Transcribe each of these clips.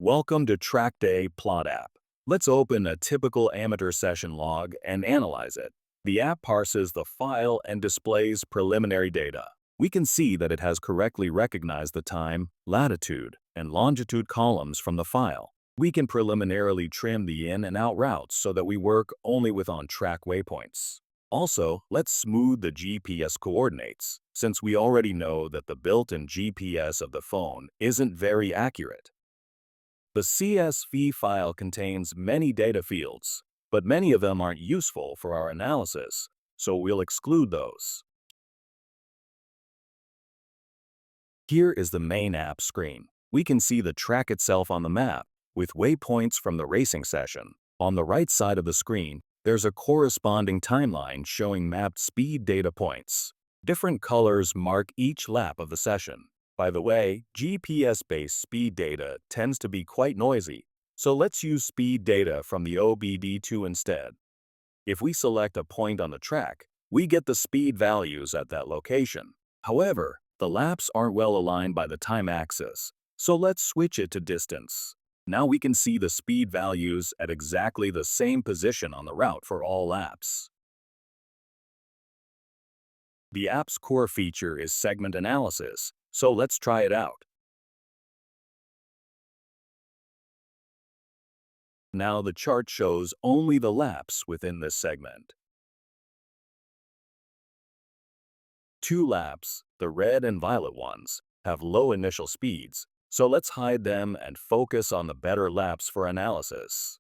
Welcome to Trackday Plot app. Let's open a typical amateur session log and analyze it. The app parses the file and displays preliminary data. We can see that it has correctly recognized the time, latitude, and longitude columns from the file. We can preliminarily trim the in and out routes so that we work only with on-track waypoints. Also, let's smooth the GPS coordinates, since we already know that the built-in GPS of the phone isn't very accurate. The CSV file contains many data fields, but many of them aren't useful for our analysis, so we'll exclude those. Here is the main app screen. We can see the track itself on the map, with waypoints from the racing session. On the right side of the screen, there's a corresponding timeline showing mapped speed data points. Different colors mark each lap of the session. By the way, GPS-based speed data tends to be quite noisy, so let's use speed data from the OBD2 instead. If we select a point on the track, we get the speed values at that location. However, the laps aren't well aligned by the time axis, so let's switch it to distance. Now we can see the speed values at exactly the same position on the route for all laps. The app's core feature is segment analysis, so let's try it out. Now the chart shows only the laps within this segment. 2 laps, the red and violet ones, have low initial speeds, so let's hide them and focus on the better laps for analysis.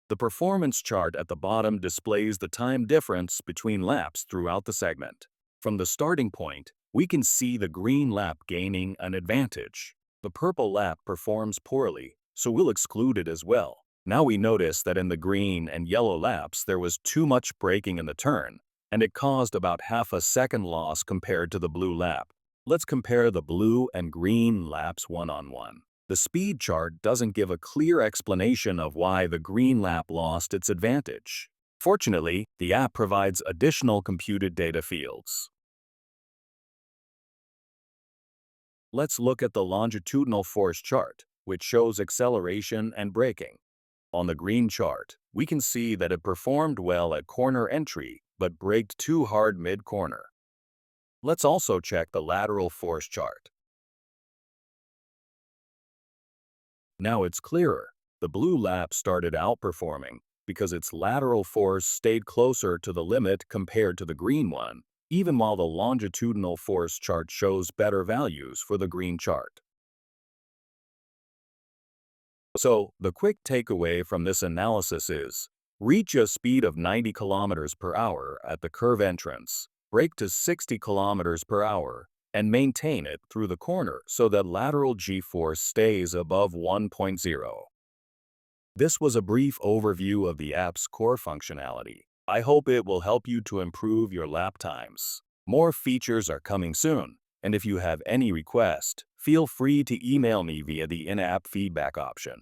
The performance chart at the bottom displays the time difference between laps throughout the segment. From the starting point, we can see the green lap gaining an advantage. The purple lap performs poorly, so we'll exclude it as well. Now we notice that in the green and yellow laps there was too much braking in the turn, and it caused about half a second loss compared to the blue lap. Let's compare the blue and green laps one-on-one. The speed chart doesn't give a clear explanation of why the green lap lost its advantage. Fortunately, the app provides additional computed data fields. Let's look at the longitudinal force chart, which shows acceleration and braking. On the green chart, we can see that it performed well at corner entry, but braked too hard mid-corner. Let's also check the lateral force chart. Now it's clearer. The blue lap started outperforming because its lateral force stayed closer to the limit compared to the green one, even while the longitudinal force chart shows better values for the green chart. So, the quick takeaway from this analysis is, reach a speed of 90 kilometers per hour at the curve entrance, brake to 60 kilometers per hour, and maintain it through the corner so that lateral g-force stays above 1.0. This was a brief overview of the app's core functionality. I hope it will help you to improve your lap times. More features are coming soon, and if you have any request, feel free to email me via the in-app feedback option.